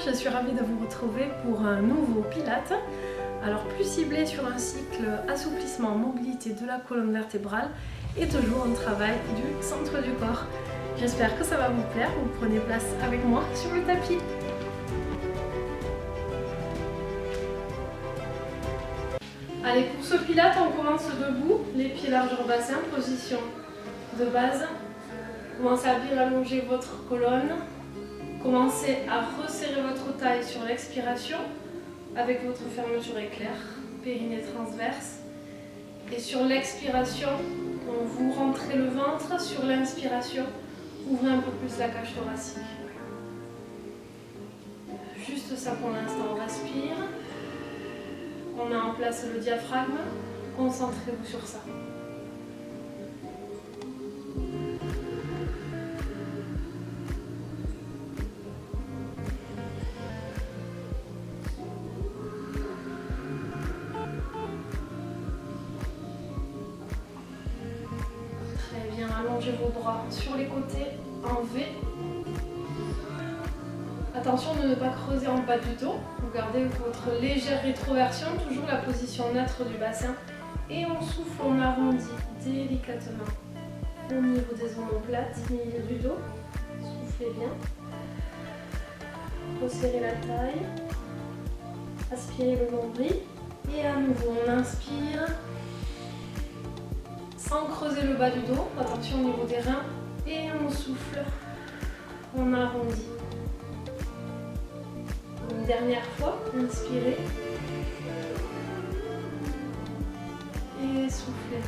je suis ravie de vous retrouver pour un nouveau Pilates. Alors plus ciblé sur un cycle assouplissement, mobilité de la colonne vertébrale et toujours un travail du centre du corps. J'espère que ça va vous plaire, vous prenez place avec moi sur le tapis. Allez, pour ce Pilates, on commence debout, les pieds largeur bassin, position de base. Commencez à bien allonger votre colonne. Commencez à resserrer votre taille sur l'expiration avec votre fermeture éclair, périnée transverse. Et sur l'expiration, vous rentrez le ventre. Sur l'inspiration, ouvrez un peu plus la cage thoracique. Juste ça pour l'instant, on respire. On met en place le diaphragme. Concentrez-vous sur ça. Très bien, allongez vos bras sur les côtés en V. Attention de ne pas creuser en bas du dos. Vous gardez votre légère rétroversion, toujours la position neutre du bassin. Et on souffle, on arrondit délicatement au niveau des omoplates, milieu du dos. Soufflez bien. Resserrez la taille. Aspirez le nombril. Et à nouveau, on inspire. Sans creuser le bas du dos. Attention au niveau des reins. Et on souffle. On arrondit. Une dernière fois, inspirez et soufflez.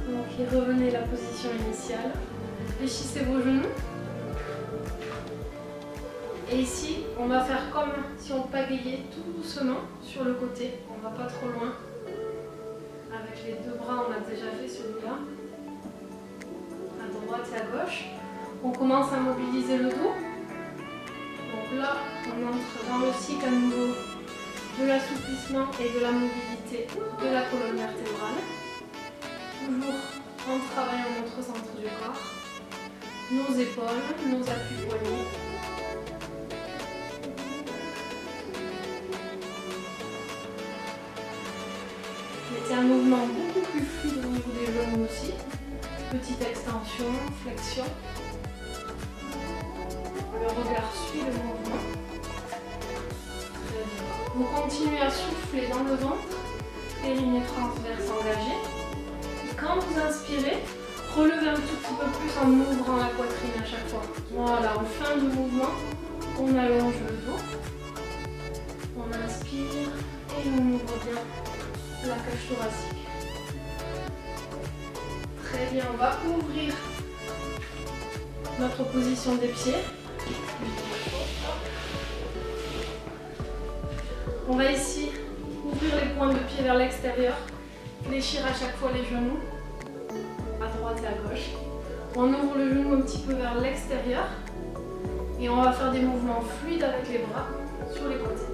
Donc revenez à la position initiale, fléchissez vos genoux. Et ici, on va faire comme si on pagayait tout doucement sur le côté, on ne va pas trop loin. Avec les deux bras, on a déjà fait celui-là. Droite et à gauche. On commence à mobiliser le dos. Donc là, on entre dans le cycle à nouveau de l'assouplissement et de la mobilité de la colonne vertébrale. Toujours en travaillant notre centre du corps, nos épaules, nos appuis poignets. Mettez un mouvement beaucoup plus fluide au niveau des genoux aussi. Petite extension, flexion. Le regard suit le mouvement. Très bien. Vous continuez à souffler dans le ventre, périnée transverse engagée. Et quand vous inspirez, relevez un tout petit peu plus en ouvrant la poitrine à chaque fois. Voilà, en fin de mouvement, on allonge le dos. On inspire et on ouvre bien la cage thoracique. Très bien, on va ouvrir notre position des pieds. On va ici ouvrir les pointes de pied vers l'extérieur, fléchir à chaque fois les genoux, à droite et à gauche. On ouvre le genou un petit peu vers l'extérieur et on va faire des mouvements fluides avec les bras sur les côtés.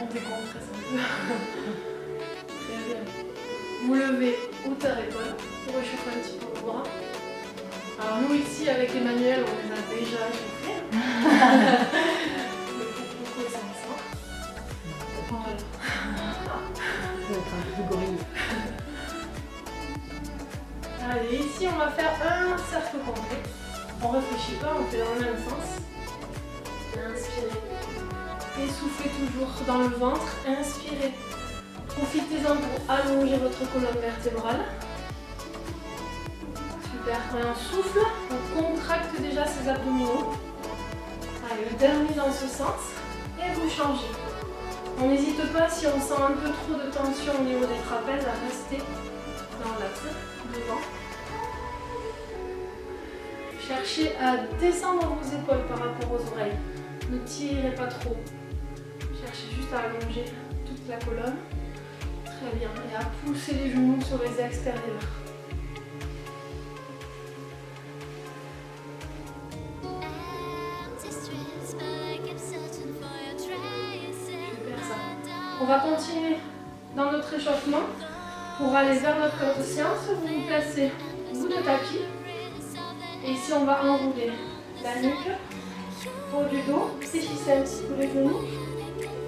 On décompresse un peu. Très bien. Vous levez hauteur épaule pour réchauffer un petit peu vos bras. Alors nous ici avec Emmanuel on les a déjà chauffés. Le coco est sans sang. Voilà. Ça va être un peu gorille. Allez, ici on va faire un cercle complet. On ne réfléchit pas, on fait dans le même sens. Inspirez. Et soufflez toujours dans le ventre. Inspirez. Profitez-en pour allonger votre colonne vertébrale. Super. Et on souffle. On contracte déjà ses abdominaux. Allez, le dernier dans ce sens. Et vous changez. On n'hésite pas, si on sent un peu trop de tension au niveau des trapèzes, à rester dans l'axe devant. Cherchez à descendre vos épaules par rapport aux oreilles. Ne tirez pas trop. Cherchez juste à allonger toute la colonne. Très bien. Et à pousser les genoux sur les extérieurs. Super ça. On va continuer dans notre échauffement. Pour aller vers notre séance, vous vous placez bout de tapis. Et ici, on va enrouler la nuque, haut du dos, fléchissez un petit peu les genoux,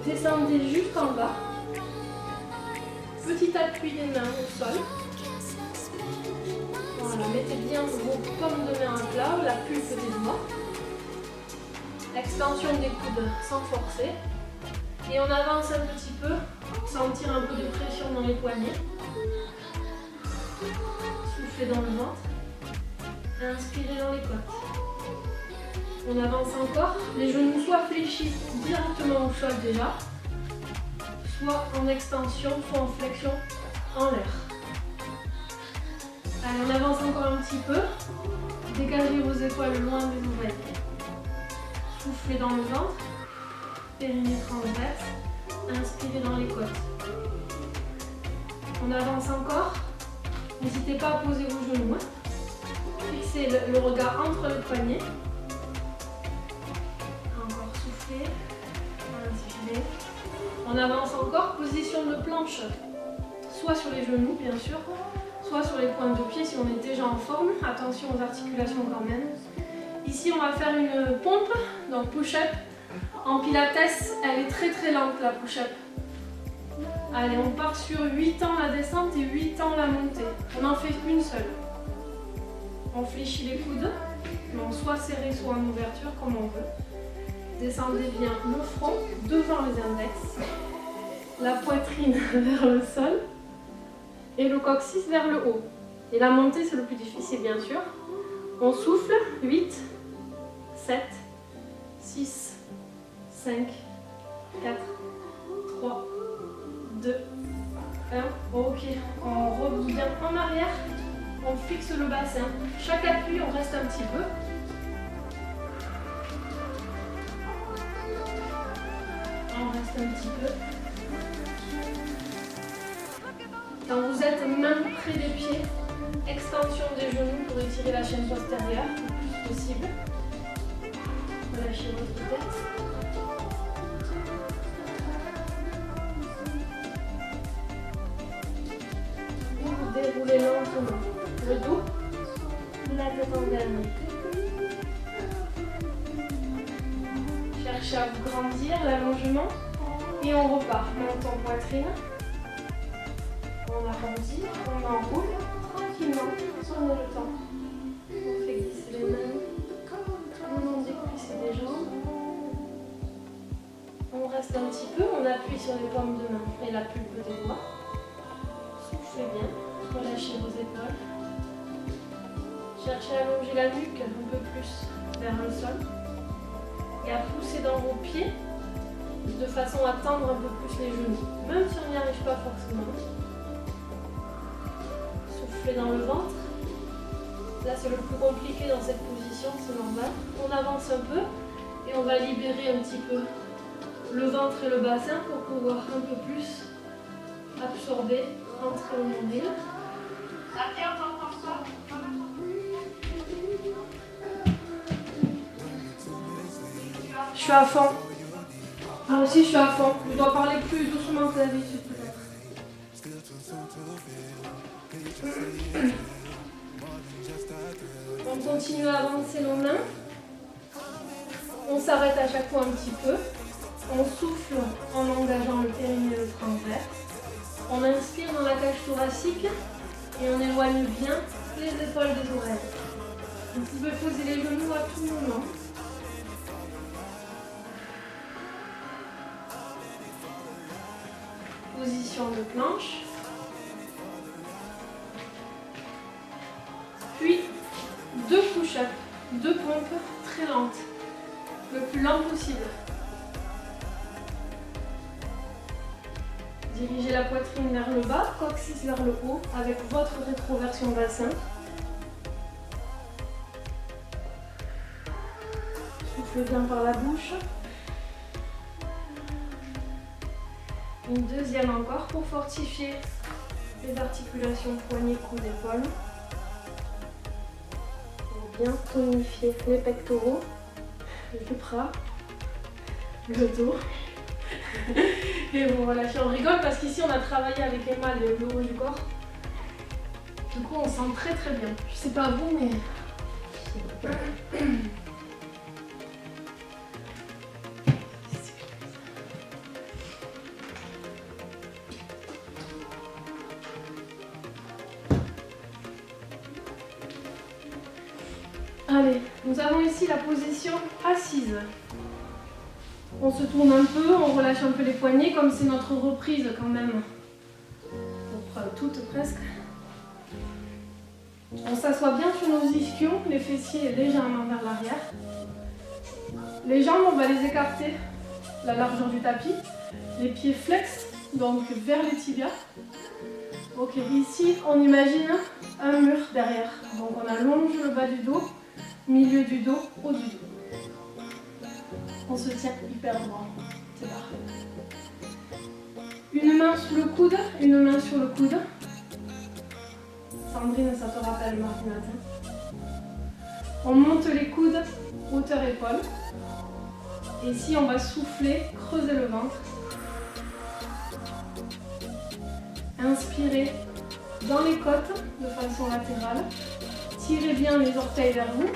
descendez jusqu'en bas. Petit appui des mains au sol. Voilà, mettez bien vos paumes de main à plat ou la pulpe des doigts. Extension des coudes sans forcer. Et on avance un petit peu, sentir un peu de pression dans les poignets. Soufflez dans le ventre. Inspirez dans les côtes. On avance encore. Les genoux soit fléchis directement au sol déjà, soit en extension, soit en flexion en l'air. Allez, on avance encore un petit peu. Dégagez vos épaules loin des oreilles. Soufflez dans le ventre. Périnée transverse. Inspirez dans les côtes. On avance encore. N'hésitez pas à poser vos genoux. Fixez le regard entre les poignets. Encore soufflez. Inspirez. On avance encore. Position de planche. Soit sur les genoux, bien sûr, soit sur les pointes de pied si on est déjà en forme. Attention aux articulations quand même. Ici, on va faire une pompe, donc push-up. En pilates, elle est très très lente la push-up. Allez, on part sur 8 ans la descente et 8 ans la montée. On en fait une seule. On fléchit les coudes, donc soit serré, soit en ouverture, comme on veut. Descendez bien le front devant les index, la poitrine vers le sol et le coccyx vers le haut. Et la montée, c'est le plus difficile, bien sûr. On souffle, 8, 7, 6, 5, 4, 3, 2, 1. Ok, on revient en arrière, on fixe le bassin. Chaque appui, on reste un petit peu. On reste un petit peu. Quand vous êtes main près des pieds, extension des genoux pour étirer la chaîne postérieure le plus possible. Relâchez votre tête. Vous déroulez lentement le dos, la tête en dernier. Cherchez à vous grandir, l'allongement. Et on repart. Menton, poitrine. On arrondit, on enroule tranquillement, prenez le temps. On fait glisser les mains, on décuisse des jambes. On reste un petit peu, on appuie sur les paumes de main et la pulpe des doigts. Soufflez bien, relâchez vos épaules. Cherchez à allonger la nuque un peu plus vers le sol et à pousser dans vos pieds de façon à tendre un peu plus les genoux, même si on n'y arrive pas forcément. Soufflez dans le ventre. Là, c'est le plus compliqué dans cette position, c'est normal. On avance un peu et on va libérer un petit peu le ventre et le bassin pour pouvoir un peu plus absorber, entrer au nombril. Je suis à fond. Moi aussi, je suis à fond. Je dois parler plus doucement que d'habitude, peut-être. On continue à avancer nos mains. On s'arrête à chaque fois un petit peu. On souffle en engageant le périnée et le transverse. On inspire dans la cage thoracique et on éloigne bien les épaules des oreilles. Vous pouvez poser les genoux à tout moment. Position de planche. Puis 2 push-ups, 2 pompes très lentes, le plus lent possible. Dirigez la poitrine vers le bas, coccyx vers le haut, avec votre rétroversion bassin. Soufflez bien par la bouche. Une deuxième encore pour fortifier les articulations poignets, coudes, épaules. Bien tonifier les pectoraux, le bras, le dos. Et vous relâchez. On rigole parce qu'ici on a travaillé avec Emma le haut du corps. Du coup, on sent très très bien. Je sais pas vous, mais... Allez, nous avons ici la position assise. On se tourne un peu, on relâche un peu les poignets, comme c'est notre reprise quand même. Pour toutes presque. On s'assoit bien sur nos ischions, les fessiers légèrement vers l'arrière. Les jambes, on va les écarter, la largeur du tapis. Les pieds flex, donc vers les tibias. Ok, ici, on imagine un mur derrière. Donc on allonge le bas du dos, milieu du dos, haut du dos. On se tient hyper droit. C'est parfait. Une main sous le coude, une main sur le coude. Sandrine, ça te rappelle mardi matin. On monte les coudes, hauteur épaule. Et ici, on va souffler, creuser le ventre. Inspirez dans les côtes de façon latérale. Tirez bien les orteils vers vous.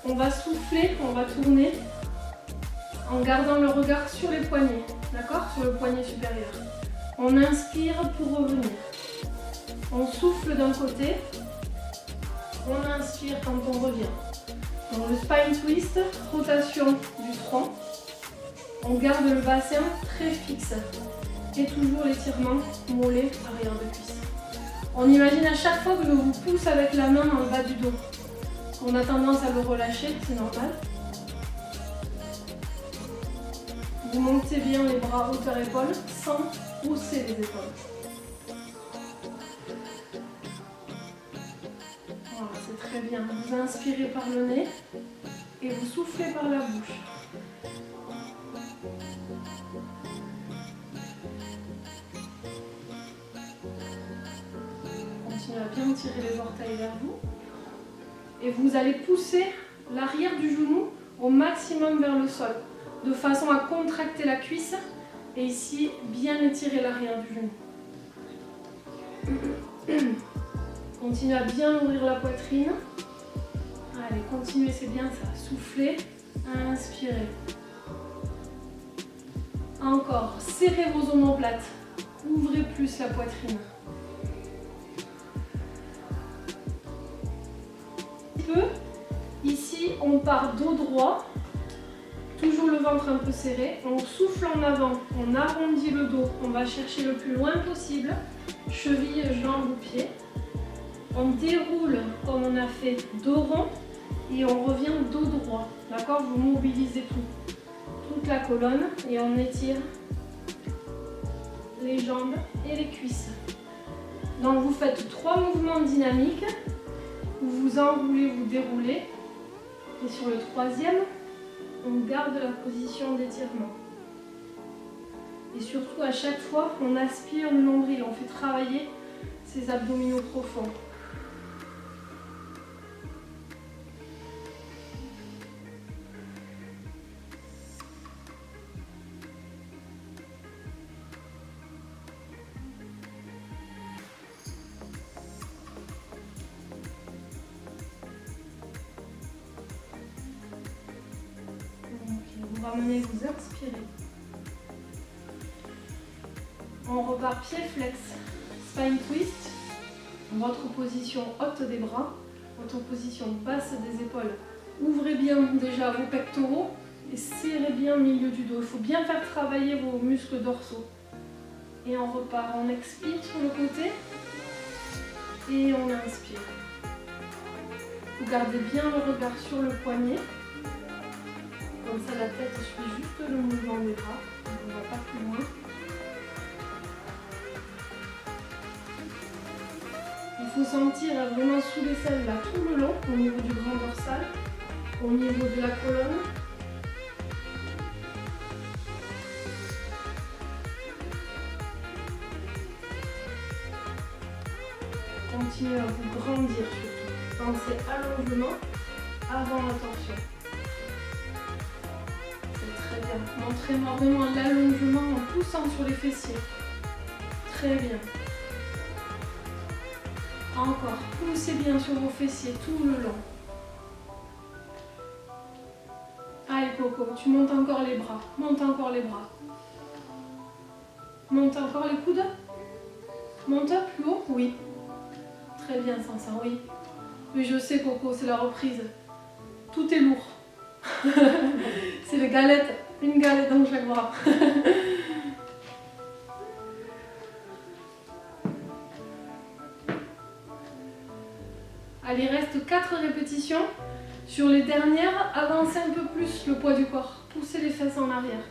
On va souffler, on va tourner en gardant le regard sur les poignets, d'accord? Sur le poignet supérieur. On inspire pour revenir. On souffle d'un côté, on inspire quand on revient. Donc le spine twist, rotation du front. On garde le bassin très fixe. Et toujours l'étirement mollet, arrière de cuisse. On imagine à chaque fois que je vous pousse avec la main dans le bas du dos. On a tendance à le relâcher, c'est normal. Vous montez bien les bras hauteur épaule sans hausser les épaules. Voilà, c'est très bien. Vous inspirez par le nez et vous soufflez par la bouche. Continuez à bien tirer les orteils vers vous. Et vous allez pousser l'arrière du genou au maximum vers le sol, de façon à contracter la cuisse et ici bien étirer l'arrière du genou. Continuez à bien ouvrir la poitrine. Allez, continuez, c'est bien ça. Soufflez, inspirez. Encore, serrez vos omoplates. Ouvrez plus la poitrine. Ici, on part dos droit. Toujours le ventre un peu serré. On souffle en avant, on arrondit le dos. On va chercher le plus loin possible. Cheville, jambes ou pieds. On déroule comme on a fait dos rond et on revient dos droit. D'accord? Vous mobilisez toute la colonne et on étire les jambes et les cuisses. Donc vous faites 3 mouvements dynamiques où vous enroulez, vous déroulez. Et sur le 3e, on garde la position d'étirement. Et surtout, à chaque fois, on aspire le nombril, on fait travailler ses abdominaux profonds. Vous ramenez, vous inspirez. On repart pied flex, spine twist, votre position haute des bras, votre position basse des épaules. Ouvrez bien déjà vos pectoraux et serrez bien le milieu du dos. Il faut bien faire travailler vos muscles dorsaux. Et on repart, on expire sur le côté et on inspire. Vous gardez bien le regard sur le poignet. Comme ça, la tête suit juste le mouvement des bras. On ne va pas plus loin. Il faut sentir vraiment sous l'aisselle là tout le long, au niveau du grand dorsal, au niveau de la colonne. Continuez à vous grandir surtout. Pensez allongement avant la torsion. Très bien. Montrez-moi vraiment l'allongement en poussant sur les fessiers. Très bien. Encore. Poussez bien sur vos fessiers tout le long. Allez Coco, tu montes encore les bras. Monte encore les bras. Monte encore les coudes. Monte plus haut. Oui. Très bien Sansa, oui. Oui, je sais Coco, c'est la reprise. Tout est lourd. C'est les galettes. Une galette dans chaque bras. Allez, il reste 4 répétitions. Sur les dernières, avancez un peu plus le poids du corps. Poussez les fesses en arrière.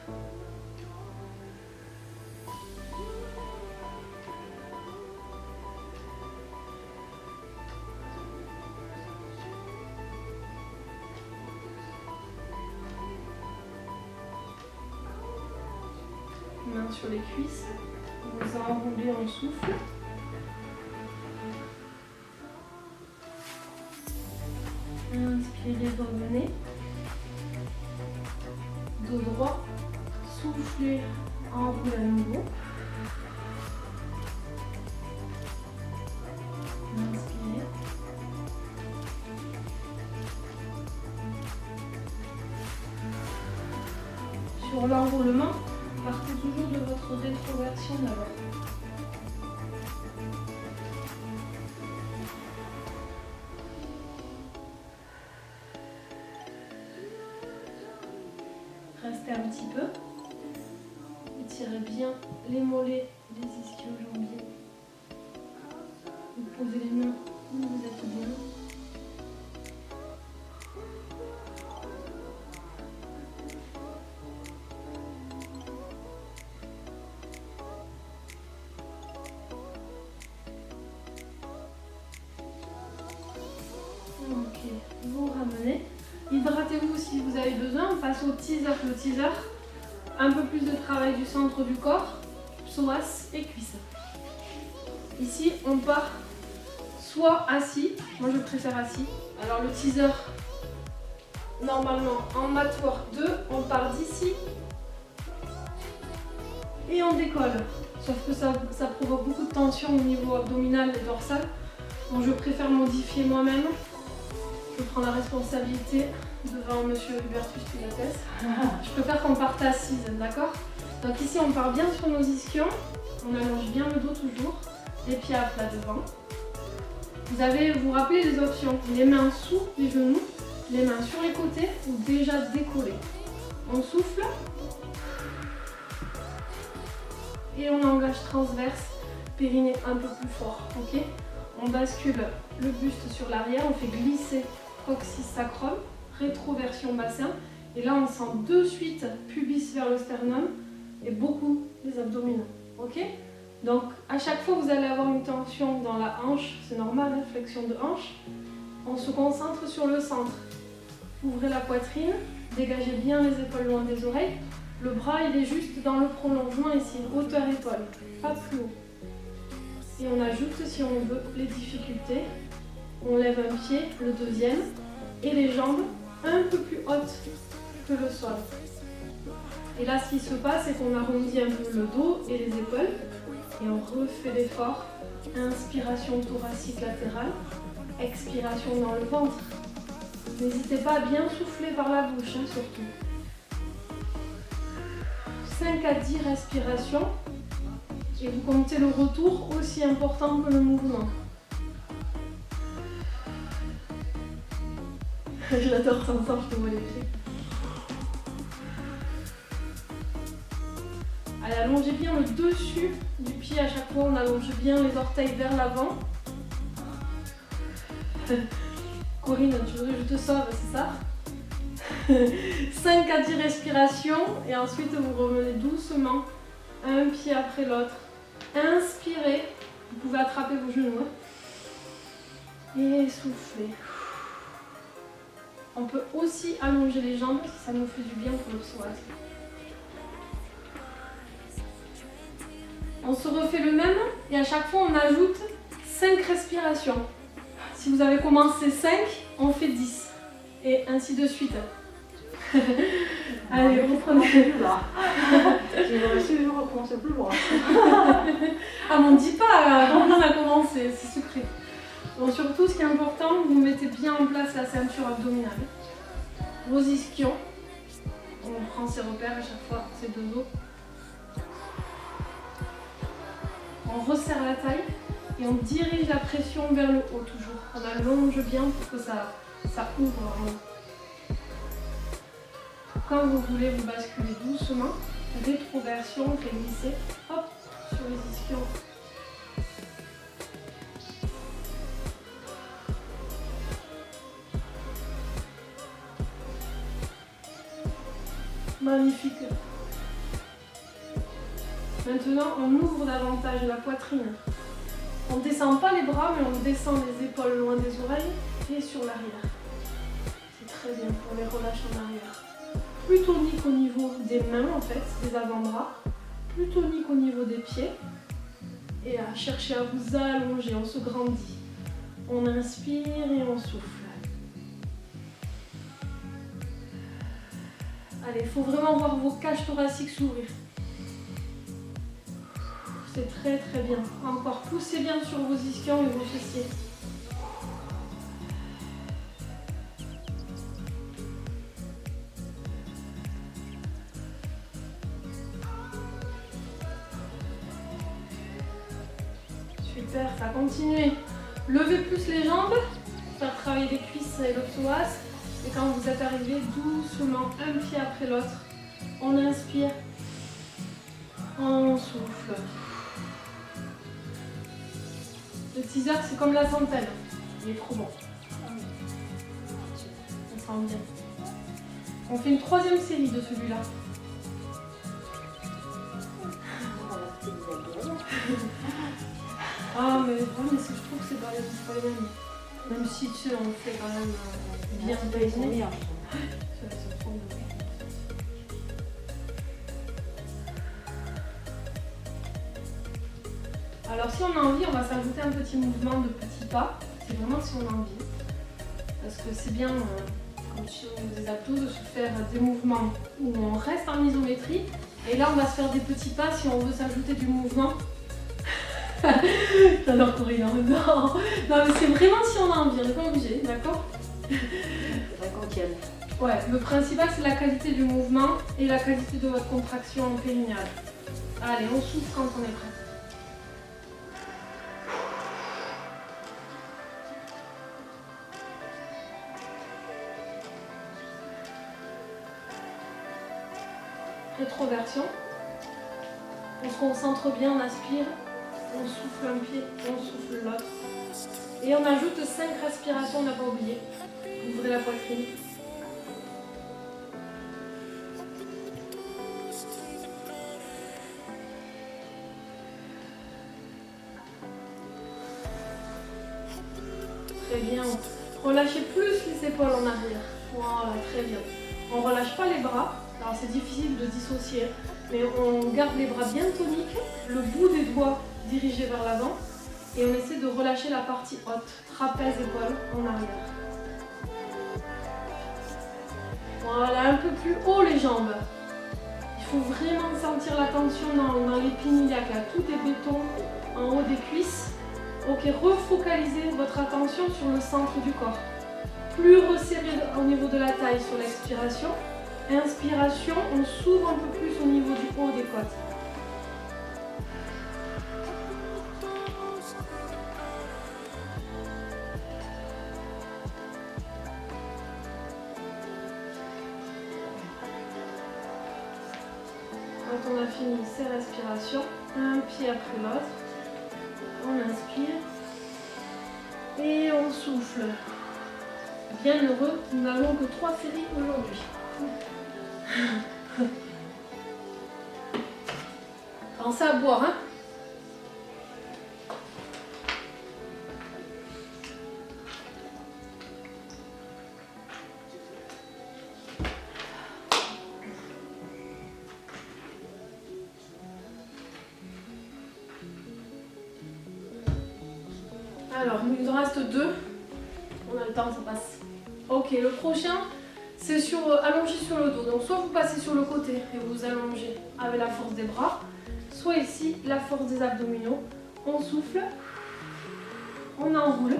Main sur les cuisses. Vous enroulez en souffle. Inspirez, revenez. Dos droit. Soufflez, enroulez à nouveau. Inspirez. Sur l'enroulement, partez toujours de votre rétroversion d'abord. Restez un petit peu. Étirez bien les mollets, les ischio-jambiers. Vous posez les mains où vous êtes bien. Ok, vous ramenez. Hydratez-vous si vous avez besoin. On passe au teaser. Le teaser, un peu plus de travail du centre du corps, psoas et cuisses. Ici, on part soit assis. Moi, je préfère assis. Alors, le teaser, normalement, en mat work 2, on part d'ici et on décolle. Sauf que ça provoque beaucoup de tension au niveau abdominal et dorsal. Donc, je préfère modifier moi-même. Je prends la responsabilité devant monsieur Hubertus Pilates. Je préfère qu'on parte assise, d'accord? Donc ici on part bien sur nos ischions, on allonge bien le dos toujours, les pieds à plat devant. Vous rappelez les options, les mains sous les genoux, les mains sur les côtés ou déjà décollées. On souffle et on engage transverse, périnée un peu plus fort, ok? On bascule le buste sur l'arrière, on fait glisser coccyx sacrum, rétroversion bassin. Et là, on sent de suite pubis vers le sternum et beaucoup les abdominaux. Ok? Donc, à chaque fois, vous allez avoir une tension dans la hanche. C'est normal, hein, flexion de hanche. On se concentre sur le centre. Ouvrez la poitrine, dégagez bien les épaules loin des oreilles. Le bras, il est juste dans le prolongement ici, hauteur épaule, pas plus haut. Et on ajoute, si on veut, les difficultés. On lève un pied, le deuxième, et les jambes un peu plus hautes que le sol. Et là, ce qui se passe, c'est qu'on arrondit un peu le dos et les épaules, et on refait l'effort. Inspiration thoracique latérale, expiration dans le ventre. N'hésitez pas à bien souffler par la bouche, hein, surtout. 5 à 10 respirations, et vous comptez le retour aussi important que le mouvement. J'adore ça, je te vois les pieds. Allez, allongez bien le dessus du pied à chaque fois, on allonge bien les orteils vers l'avant. Corinne, tu veux que je te sauve, c'est ça? 5 à 10 respirations et ensuite vous revenez doucement, un pied après l'autre. Inspirez, vous pouvez attraper vos genoux. Et soufflez. On peut aussi allonger les jambes si ça nous fait du bien pour le psoas. On se refait le même et à chaque fois on ajoute 5 respirations. Si vous avez commencé 5, on fait 10 et ainsi de suite. Allez, reprenez. J'ai reçu, je recommence plus loin. Ah, m'en dis pas, on a commencé, c'est secret. Donc surtout, ce qui est important, vous mettez bien en place la ceinture abdominale. Vos ischions. On prend ses repères à chaque fois, ces deux os. On resserre la taille et on dirige la pression vers le haut toujours. On allonge bien pour que ça ouvre en haut. Quand vous voulez, vous basculez doucement. Rétroversion, on fait glisser. Hop, sur les ischions. Magnifique. Maintenant, on ouvre davantage la poitrine. On ne descend pas les bras, mais on descend les épaules loin des oreilles et sur l'arrière. C'est très bien pour les relâcher en arrière. Plus tonique au niveau des mains, en fait, des avant-bras. Plus tonique au niveau des pieds. Et à chercher à vous allonger, on se grandit. On inspire et on souffle. Allez, il faut vraiment voir vos cages thoraciques s'ouvrir. C'est très très bien. Encore, poussez bien sur vos ischions et vos fessiers. Super, ça continue. Levez plus les jambes, faire travailler les cuisses et le psoas. Et quand vous êtes arrivé, doucement, un pied après l'autre, on inspire, on souffle. Le teaser, c'est comme la centaine. Il est trop bon. On sent bien. On fait une troisième série de celui-là. Ah, mais je trouve que c'est pas les mêmes. Même si tu sais, on le fait quand même bien baigné. Alors si on a envie, on va s'ajouter un petit mouvement de petits pas. C'est vraiment si on a envie. Parce que c'est bien, comme sur des abdos, de se faire des mouvements où on reste en isométrie. Et là, on va se faire des petits pas si on veut s'ajouter du mouvement. J'adore courir. Non, mais c'est vraiment si on a envie, on n'est pas obligé, d'accord? Faudrait qu'on tienne. Ouais, le principal c'est la qualité du mouvement et la qualité de votre contraction périnéale. Allez, on souffle quand on est prêt. Rétroversion. On se concentre bien, on aspire. On souffle un pied, on souffle l'autre. Et on ajoute 5 respirations, on n'a pas oublié. Ouvrez la poitrine. Très bien. Relâchez plus les épaules en arrière. Voilà, très bien. On ne relâche pas les bras. Alors c'est difficile de dissocier, mais on garde les bras bien toniques, le bout des doigts dirigé vers l'avant et on essaie de relâcher la partie haute, trapèze, épaule en arrière. Voilà, un peu plus haut les jambes. Il faut vraiment sentir la tension dans l'épinillac, là. Tout est béton en haut des cuisses. Ok, refocalisez votre attention sur le centre du corps. Plus resserré au niveau de la taille sur l'expiration. Inspiration, on s'ouvre un peu plus au niveau du haut des côtes. Quand on a fini ces respirations, un pied après l'autre, on inspire et on souffle. Bien heureux, nous n'avons que 3 séries aujourd'hui. Pensez à boire, hein? Alors, il nous en reste 2. On a le temps, ça passe. Ok, le prochain, c'est allongé sur le dos. Donc, soit vous passez sur le côté et vous allongez avec la force des bras, soit ici, la force des abdominaux. On souffle, On enroule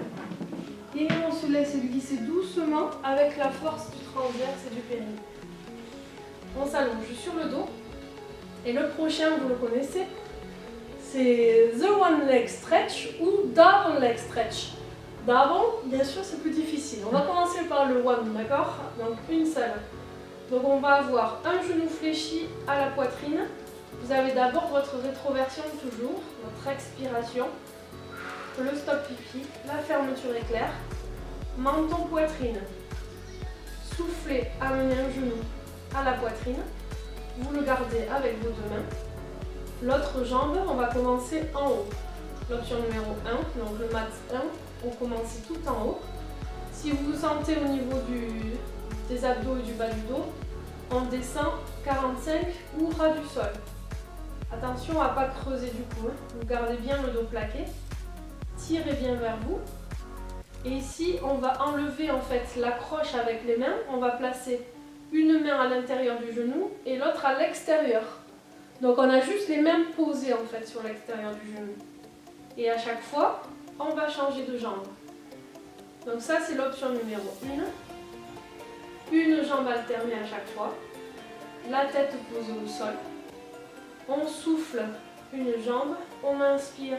et on se laisse glisser doucement avec la force du transverse et du périnée. On s'allonge sur le dos et le prochain, vous le connaissez, c'est The One Leg Stretch ou Double Leg Stretch. Double, bien sûr, c'est plus difficile. On va commencer par le One, d'accord? Donc une seule. Donc on va avoir un genou fléchi à la poitrine. Vous avez d'abord votre rétroversion toujours, votre expiration, le stop pipi, la fermeture éclair, menton poitrine. Soufflez, amenez un genou à la poitrine. Vous le gardez avec vos deux mains. L'autre jambe, on va commencer en haut. L'option numéro 1, donc le mat 1, on commence tout en haut. Si vous vous sentez au niveau des abdos et du bas du dos, on descend 45 ou ras du sol. Attention à ne pas creuser du cou, vous gardez bien le dos plaqué, tirez bien vers vous. Et ici, on va enlever en fait l'accroche avec les mains, on va placer une main à l'intérieur du genou et l'autre à l'extérieur. Donc on a juste les mains posées en fait sur l'extérieur du genou. Et à chaque fois, on va changer de jambe. Donc ça c'est l'option numéro 1. Une jambe alternée à chaque fois. La tête posée au sol. On souffle une jambe, on inspire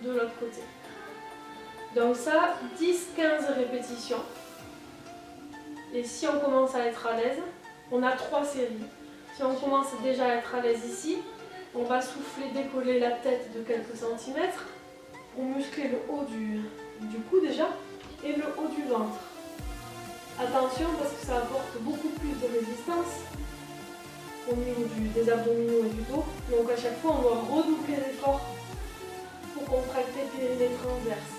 de l'autre côté. Donc ça, 10-15 répétitions. Et si on commence à être à l'aise, on a 3 séries. Si on commence déjà à être à l'aise ici, on va souffler, décoller la tête de quelques centimètres pour muscler le haut du cou déjà et le haut du ventre. Attention parce que ça apporte beaucoup plus de résistance au niveau des abdominaux et du dos. Donc à chaque fois, on doit redoubler l'effort pour contracter périnée transverse.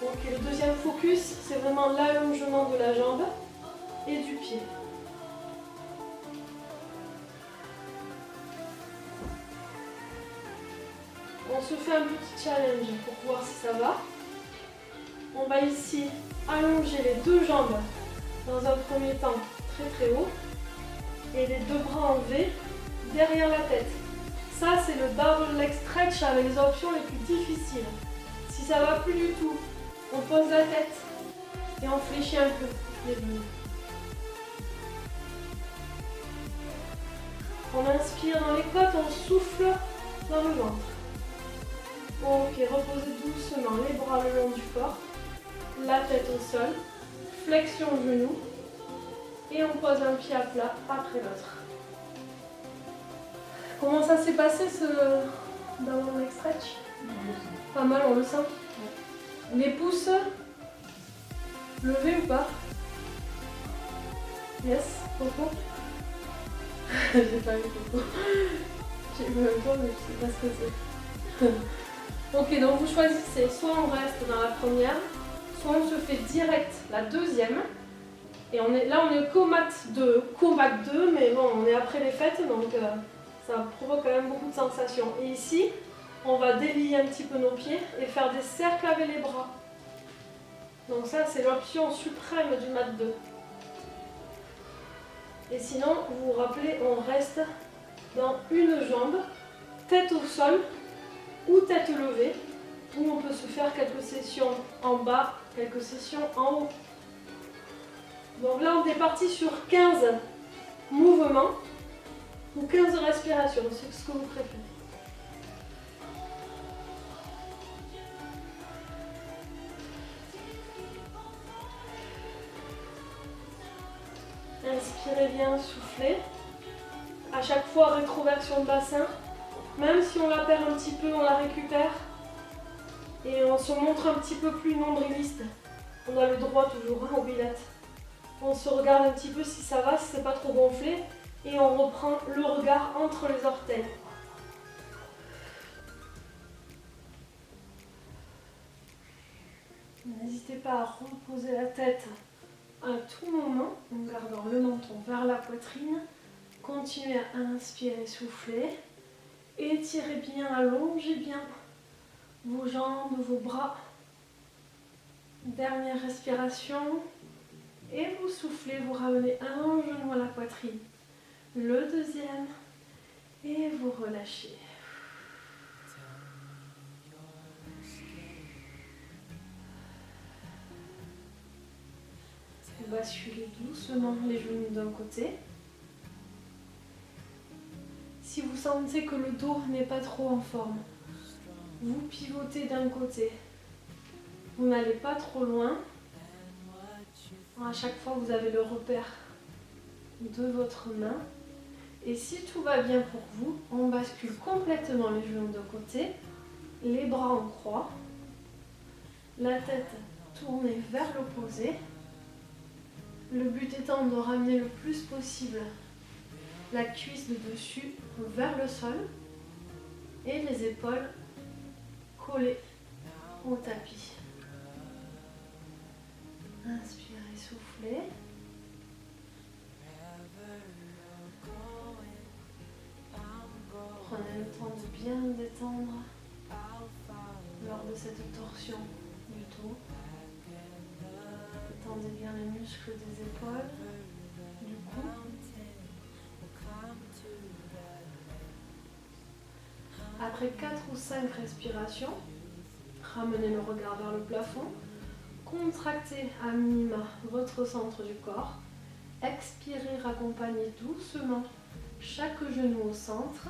Ok, le deuxième focus, c'est vraiment l'allongement de la jambe et du pied. On se fait un petit challenge pour voir si ça va. On va ici allonger les deux jambes dans un premier temps très très haut et les deux bras en V derrière la tête. Ça c'est le double leg stretch avec les options les plus difficiles. Si ça va plus du tout, on pose la tête et on fléchit un peu les genoux. On inspire dans les côtes, on souffle dans le ventre. Ok, reposez doucement les bras le long du corps, la tête au sol, flexion genou et on pose un pied à plat après l'autre. Comment ça s'est passé ce double leg stretch? Pas mal, on le sent. Les pouces levés ou pas? Yes, Coco. J'ai pas vu Coco. J'ai vu un peu mais je sais pas ce que c'est. Ok, donc vous choisissez, soit on reste dans la première, soit on se fait direct la deuxième. Et on est combat 2, mais bon, on est après les fêtes, donc ça provoque quand même beaucoup de sensations. Et ici, on va délier un petit peu nos pieds et faire des cercles avec les bras. Donc ça, c'est l'option suprême du mat 2. Et sinon, vous vous rappelez, on reste dans une jambe, tête au sol, ou tête levée, où on peut se faire quelques sessions en bas, quelques sessions en haut. Donc là, on est parti sur 15 mouvements ou 15 respirations, c'est ce que vous préférez. Inspirez bien, soufflez. À chaque fois, rétroversion de bassin. Même si on la perd un petit peu, on la récupère. Et on se montre un petit peu plus nombriliste. On a le droit toujours au pilates. On se regarde un petit peu si ça va, si c'est pas trop gonflé. Et on reprend le regard entre les orteils. N'hésitez pas à reposer la tête à tout moment en gardant le menton vers la poitrine. Continuez à inspirer, souffler. Étirez bien, allongez bien vos jambes, vos bras. Dernière respiration. Et vous soufflez, vous ramenez un genou à la poitrine. Le deuxième. Et vous relâchez. Vous basculez doucement les genoux d'un côté. Si vous sentez que le dos n'est pas trop en forme, vous pivotez d'un côté. Vous n'allez pas trop loin. À chaque fois, vous avez le repère de votre main. Et si tout va bien pour vous, on bascule complètement les genoux d'un côté, les bras en croix, la tête tournée vers l'opposé. Le but étant de ramener le plus possible la cuisse de dessus vers le sol et les épaules collées au tapis. Inspirez, soufflez. Prenez le temps de bien détendre lors de cette torsion du dos. Détendez bien les muscles des épaules, du cou. Après 4 ou 5 respirations, ramenez le regard vers le plafond. Contractez à minima votre centre du corps. Expirez, raccompagnez doucement chaque genou au centre.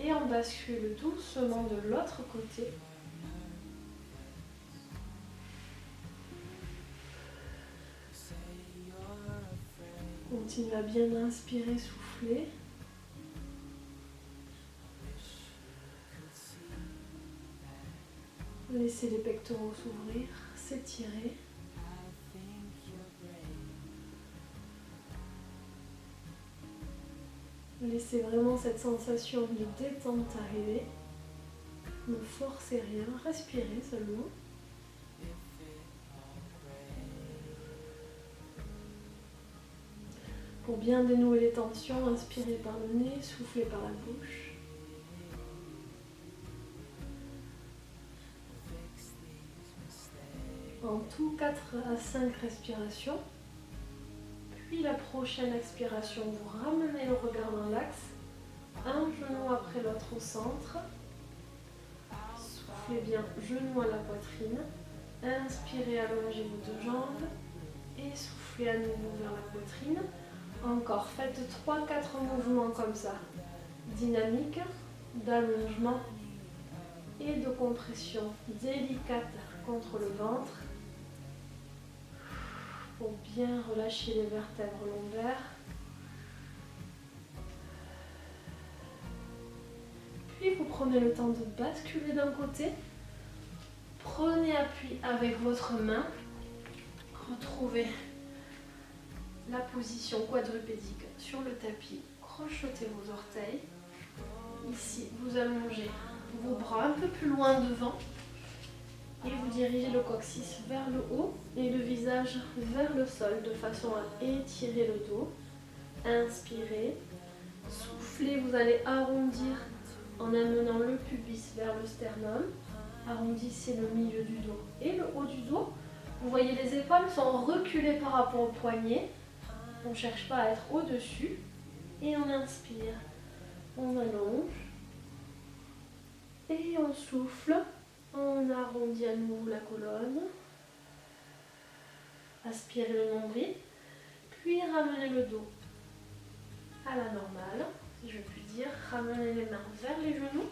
Et on bascule doucement de l'autre côté. Continuez à bien inspirer, souffler. Laissez les pectoraux s'ouvrir, s'étirer. Laissez vraiment cette sensation de détente arriver. Ne forcez rien, respirez seulement. Pour bien dénouer les tensions, inspirez par le nez, soufflez par la bouche. En tout, 4 à 5 respirations. Puis la prochaine expiration, vous ramenez le regard dans l'axe. Un genou après l'autre au centre. Soufflez bien, genou à la poitrine. Inspirez, allongez vos deux jambes. Et soufflez à nouveau vers la poitrine. Encore, faites 3-4 mouvements comme ça. Dynamique, d'allongement et de compression délicate contre le ventre. Pour bien relâcher les vertèbres lombaires. Puis vous prenez le temps de basculer d'un côté. Prenez appui avec votre main. Retrouvez la position quadrupédique sur le tapis. Crochetez vos orteils. Ici, vous allongez vos bras un peu plus loin devant. Et vous dirigez le coccyx vers le haut et le visage vers le sol de façon à étirer le dos. Inspirez, soufflez, vous allez arrondir en amenant le pubis vers le sternum. Arrondissez le milieu du dos et le haut du dos. Vous voyez, les épaules sont reculées par rapport au poignet. On ne cherche pas à être au-dessus. Et on inspire, on allonge et on souffle. On arrondit à nouveau la colonne. Aspirez le nombril. Puis ramenez le dos à la normale, si je puis dire. Ramenez les mains vers les genoux.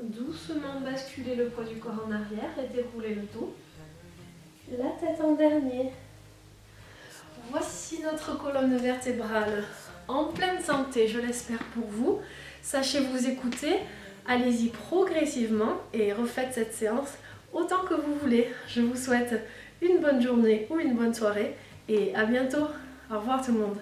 Doucement basculez le poids du corps en arrière et déroulez le dos. La tête en dernier. Voici notre colonne vertébrale en pleine santé, je l'espère pour vous. Sachez vous écouter. Allez-y progressivement et refaites cette séance autant que vous voulez. Je vous souhaite une bonne journée ou une bonne soirée et à bientôt. Au revoir tout le monde.